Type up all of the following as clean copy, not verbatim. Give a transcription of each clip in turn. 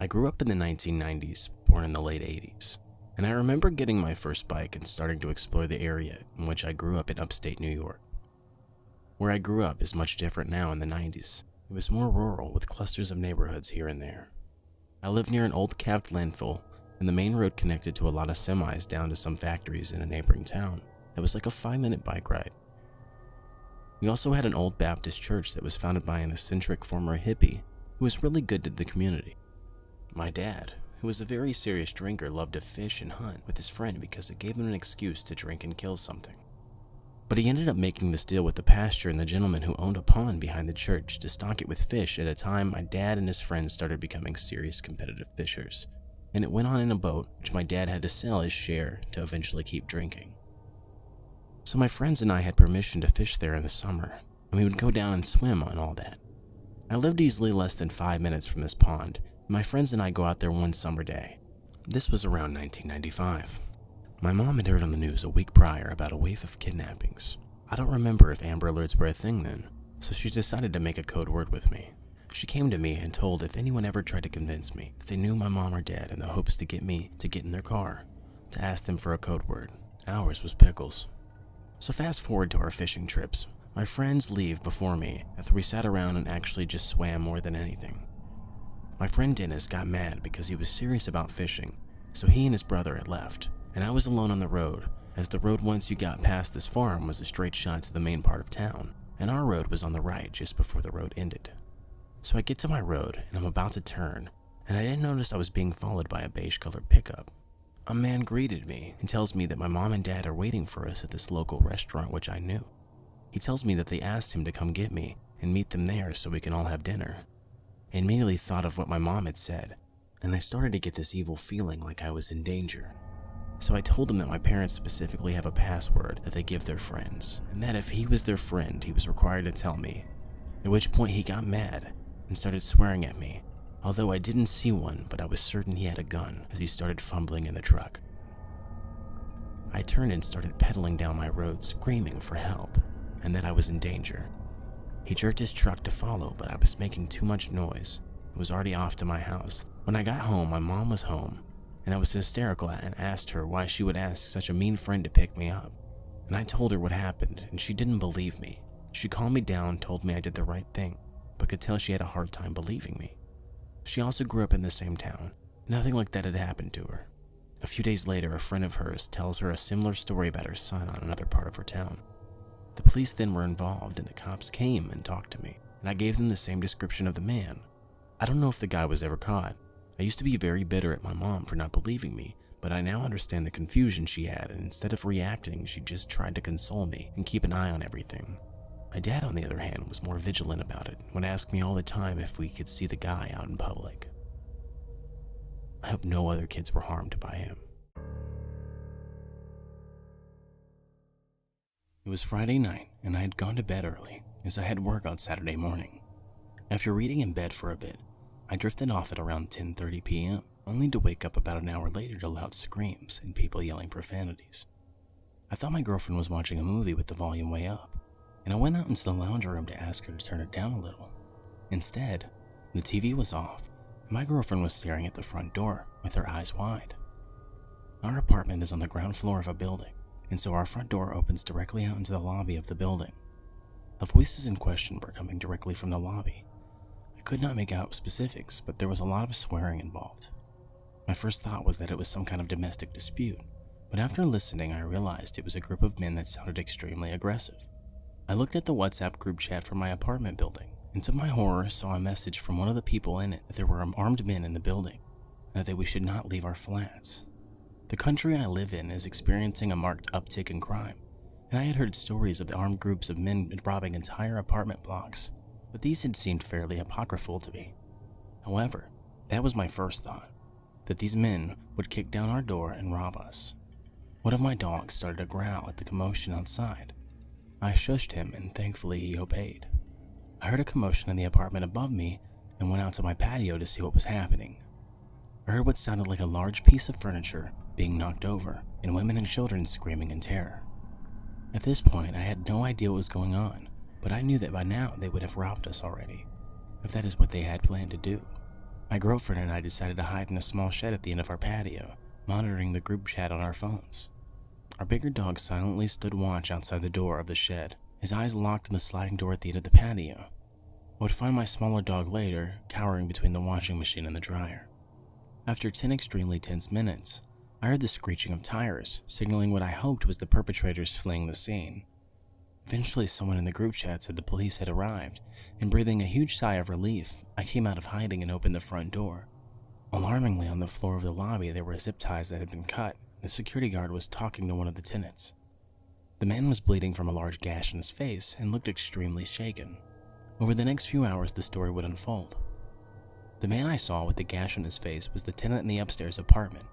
I grew up in the 1990s, born in the late 80s, and I remember getting my first bike and starting to explore the area in which I grew up in upstate New York. Where I grew up is much different now in the 90s. It was more rural with clusters of neighborhoods here and there. I lived near an old capped landfill, and the main road connected to a lot of semis down to some factories in a neighboring town. It was like a 5-minute bike ride. We also had an old Baptist church that was founded by an eccentric former hippie who was really good to the community. My dad, who was a very serious drinker, loved to fish and hunt with his friend because it gave him an excuse to drink and kill something. But he ended up making this deal with the pastor and the gentleman who owned a pond behind the church to stock it with fish at a time my dad and his friends started becoming serious competitive fishers, and it went on in a boat which my dad had to sell his share to eventually keep drinking. So my friends and I had permission to fish there in the summer, and we would go down and swim and all that. I lived easily less than 5 minutes from this pond. My friends and I go out there one summer day. This was around 1995. My mom had heard on the news a week prior about a wave of kidnappings. I don't remember if Amber Alerts were a thing then, so she decided to make a code word with me. She came to me and told if anyone ever tried to convince me that they knew my mom or dad in the hopes to get me to get in their car, to ask them for a code word. Ours was pickles. So fast forward to our fishing trips. My friends leave before me after we sat around and actually just swam more than anything. My friend Dennis got mad because he was serious about fishing, so he and his brother had left, and I was alone on the road, as the road once you got past this farm was a straight shot to the main part of town, and our road was on the right just before the road ended. So I get to my road and I'm about to turn, and I didn't notice I was being followed by a beige-colored pickup. A man greeted me and tells me that my mom and dad are waiting for us at this local restaurant, which I knew. He tells me that they asked him to come get me and meet them there so we can all have dinner. I immediately thought of what my mom had said, and I started to get this evil feeling like I was in danger. So I told him that my parents specifically have a password that they give their friends, and that if he was their friend, he was required to tell me. At which point he got mad and started swearing at me, although I didn't see one, but I was certain he had a gun as he started fumbling in the truck. I turned and started pedaling down my road screaming for help, and that I was in danger. He jerked his truck to follow, but I was making too much noise. I was already off to my house. When I got home, my mom was home, and I was hysterical and asked her why she would ask such a mean friend to pick me up. And I told her what happened, and she didn't believe me. She calmed me down, told me I did the right thing, but could tell she had a hard time believing me. She also grew up in the same town. Nothing like that had happened to her. A few days later, a friend of hers tells her a similar story about her son on another part of her town. The police then were involved, and the cops came and talked to me, and I gave them the same description of the man. I don't know if the guy was ever caught. I used to be very bitter at my mom for not believing me, but I now understand the confusion she had, and instead of reacting, she just tried to console me and keep an eye on everything. My dad, on the other hand, was more vigilant about it, would ask me all the time if we could see the guy out in public. I hope no other kids were harmed by him. It was Friday night, and I had gone to bed early, as I had work on Saturday morning. After reading in bed for a bit, I drifted off at around 10:30 p.m., only to wake up about an hour later to loud screams and people yelling profanities. I thought my girlfriend was watching a movie with the volume way up, and I went out into the lounge room to ask her to turn it down a little. Instead, the TV was off, and my girlfriend was staring at the front door with her eyes wide. Our apartment is on the ground floor of a building, and so our front door opens directly out into the lobby of the building. The voices in question were coming directly from the lobby. I could not make out specifics, but there was a lot of swearing involved. My first thought was that it was some kind of domestic dispute, but after listening I realized it was a group of men that sounded extremely aggressive. I looked at the WhatsApp group chat from my apartment building, and to my horror saw a message from one of the people in it that there were armed men in the building, and that we should not leave our flats. The country I live in is experiencing a marked uptick in crime, and I had heard stories of the armed groups of men robbing entire apartment blocks, but these had seemed fairly apocryphal to me. However, that was my first thought, that these men would kick down our door and rob us. One of my dogs started to growl at the commotion outside. I shushed him, and thankfully he obeyed. I heard a commotion in the apartment above me and went out to my patio to see what was happening. I heard what sounded like a large piece of furniture being knocked over, and women and children screaming in terror. At this point, I had no idea what was going on, but I knew that by now they would have robbed us already, if that is what they had planned to do. My girlfriend and I decided to hide in a small shed at the end of our patio, monitoring the group chat on our phones. Our bigger dog silently stood watch outside the door of the shed, his eyes locked on the sliding door at the end of the patio. I would find my smaller dog later, cowering between the washing machine and the dryer. After 10 extremely tense minutes, I heard the screeching of tires, signaling what I hoped was the perpetrators fleeing the scene. Eventually, someone in the group chat said the police had arrived, and breathing a huge sigh of relief, I came out of hiding and opened the front door. Alarmingly, on the floor of the lobby, there were zip ties that had been cut. The security guard was talking to one of the tenants. The man was bleeding from a large gash in his face and looked extremely shaken. Over the next few hours, the story would unfold. The man I saw with the gash on his face was the tenant in the upstairs apartment,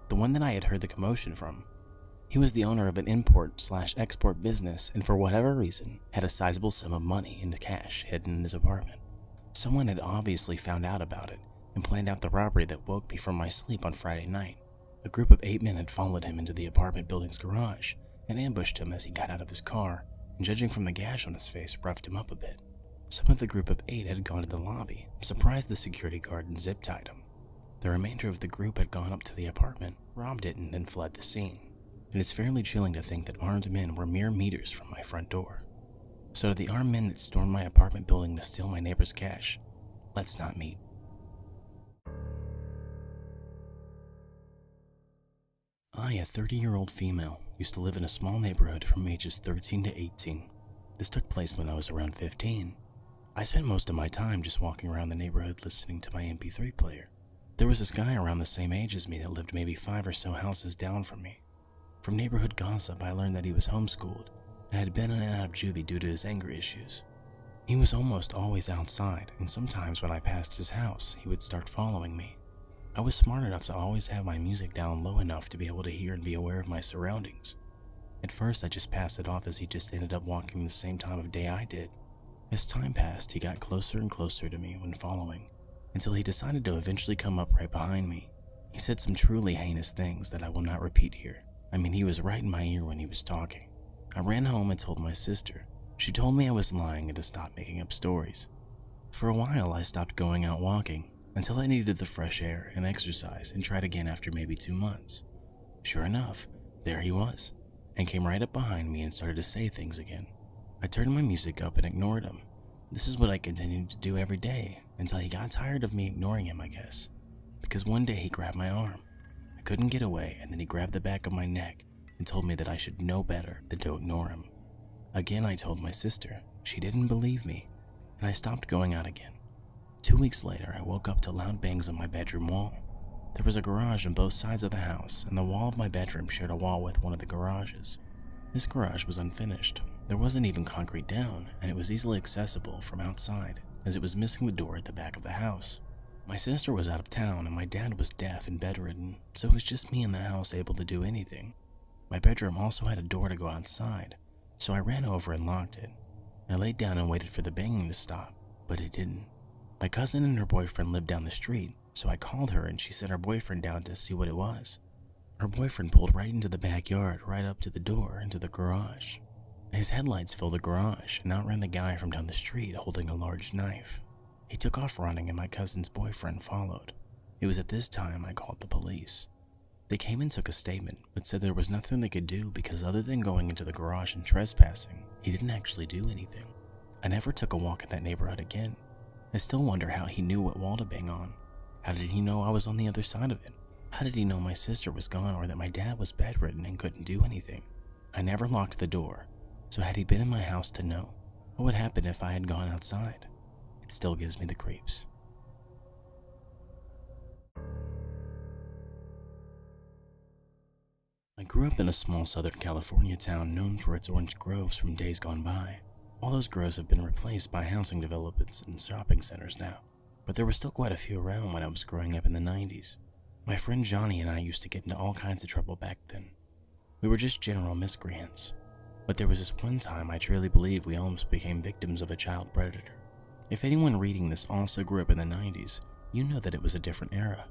the one that I had heard the commotion from. He was the owner of an import/export business and for whatever reason had a sizable sum of money in cash hidden in his apartment. Someone had obviously found out about it and planned out the robbery that woke me from my sleep on Friday night. A group of 8 men had followed him into the apartment building's garage and ambushed him as he got out of his car, and judging from the gash on his face, roughed him up a bit. Some of the group of 8 had gone to the lobby, surprised the security guard, and zip-tied him. The remainder of the group had gone up to the apartment, robbed it, and then fled the scene. It is fairly chilling to think that armed men were mere meters from my front door. So to the armed men that stormed my apartment building to steal my neighbor's cash, let's not meet. I, a 30-year-old female, used to live in a small neighborhood from ages 13 to 18. This took place when I was around 15. I spent most of my time just walking around the neighborhood listening to my MP3 player. There was this guy around the same age as me that lived maybe 5 or so houses down from me. From neighborhood gossip, I learned that he was homeschooled and had been in and out of juvie due to his anger issues. He was almost always outside, and sometimes when I passed his house, he would start following me. I was smart enough to always have my music down low enough to be able to hear and be aware of my surroundings. At first, I just passed it off as he just ended up walking the same time of day I did. As time passed, he got closer and closer to me when following, until he decided to eventually come up right behind me. He said some truly heinous things that I will not repeat here. I mean, he was right in my ear when he was talking. I ran home and told my sister. She told me I was lying and to stop making up stories. For a while, I stopped going out walking until I needed the fresh air and exercise and tried again after maybe 2 months. Sure enough, there he was, and came right up behind me and started to say things again. I turned my music up and ignored him. This is what I continued to do every day until he got tired of me ignoring him, I guess. Because one day he grabbed my arm. I couldn't get away, and then he grabbed the back of my neck and told me that I should know better than to ignore him. Again, I told my sister. She didn't believe me, and I stopped going out again. 2 weeks later, I woke up to loud bangs on my bedroom wall. There was a garage on both sides of the house, and the wall of my bedroom shared a wall with one of the garages. This garage was unfinished. There wasn't even concrete down, and it was easily accessible from outside, as it was missing the door at the back of the house. My sister was out of town, and my dad was deaf and bedridden, so it was just me in the house able to do anything. My bedroom also had a door to go outside, so I ran over and locked it. I laid down and waited for the banging to stop, but it didn't. My cousin and her boyfriend lived down the street, so I called her and she sent her boyfriend down to see what it was. Her boyfriend pulled right into the backyard, right up to the door, into the garage. His headlights filled the garage and outran the guy from down the street holding a large knife. He took off running and my cousin's boyfriend followed. It was at this time I called the police. They came and took a statement, but said there was nothing they could do because other than going into the garage and trespassing, he didn't actually do anything. I never took a walk in that neighborhood again. I still wonder how he knew what wall to bang on. How did he know I was on the other side of it? How did he know my sister was gone or that my dad was bedridden and couldn't do anything? I never locked the door, so had he been in my house to know, what would happen if I had gone outside? It still gives me the creeps. I grew up in a small Southern California town known for its orange groves from days gone by. All those groves have been replaced by housing developments and shopping centers now, but there were still quite a few around when I was growing up in the 90s. My friend Johnny and I used to get into all kinds of trouble back then. We were just general miscreants, but there was this one time I truly believe we almost became victims of a child predator. If anyone reading this also grew up in the 90s, you know that it was a different era.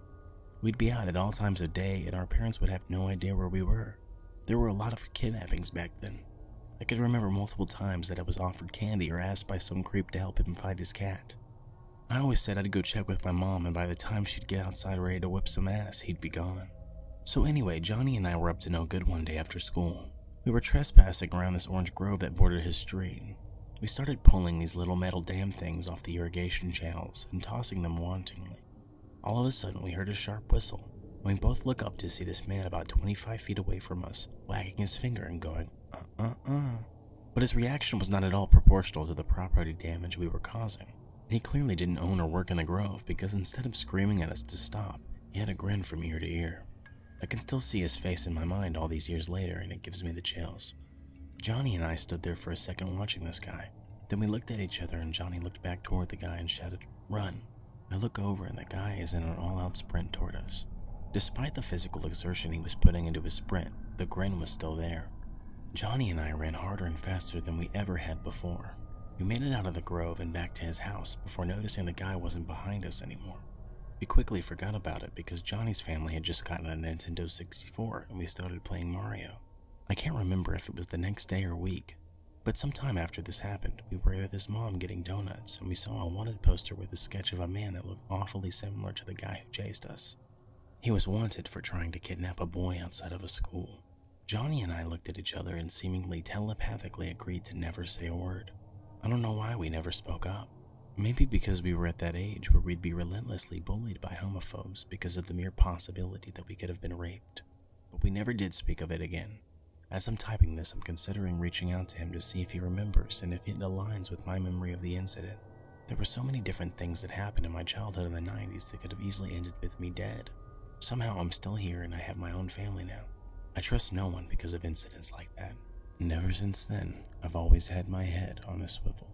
We'd be out at all times of day and our parents would have no idea where we were. There were a lot of kidnappings back then. I could remember multiple times that I was offered candy or asked by some creep to help him find his cat. I always said I'd go check with my mom, and by the time she'd get outside ready to whip some ass, he'd be gone. So anyway, Johnny and I were up to no good one day after school. We were trespassing around this orange grove that bordered his street. We started pulling these little metal dam things off the irrigation channels and tossing them wantonly. All of a sudden, we heard a sharp whistle, and we both look up to see this man about 25 feet away from us, wagging his finger and going, But his reaction was not at all proportional to the property damage we were causing. He clearly didn't own or work in the grove, because instead of screaming at us to stop, he had a grin from ear to ear. I can still see his face in my mind all these years later, and it gives me the chills. Johnny and I stood there for a second watching this guy. Then we looked at each other, and Johnny looked back toward the guy and shouted, "Run!" I look over, and the guy is in an all-out sprint toward us. Despite the physical exertion he was putting into his sprint, the grin was still there. Johnny and I ran harder and faster than we ever had before. We made it out of the grove and back to his house before noticing the guy wasn't behind us anymore. We quickly forgot about it because Johnny's family had just gotten a Nintendo 64 and we started playing Mario. I can't remember if it was the next day or week, but sometime after this happened, we were with his mom getting donuts and we saw a wanted poster with a sketch of a man that looked awfully similar to the guy who chased us. He was wanted for trying to kidnap a boy outside of a school. Johnny and I looked at each other and seemingly telepathically agreed to never say a word. I don't know why we never spoke up. Maybe because we were at that age where we'd be relentlessly bullied by homophobes because of the mere possibility that we could have been raped. But we never did speak of it again. As I'm typing this, I'm considering reaching out to him to see if he remembers and if it aligns with my memory of the incident. There were so many different things that happened in my childhood in the 90s that could have easily ended with me dead. Somehow I'm still here and I have my own family now. I trust no one because of incidents like that. And ever since then, I've always had my head on a swivel.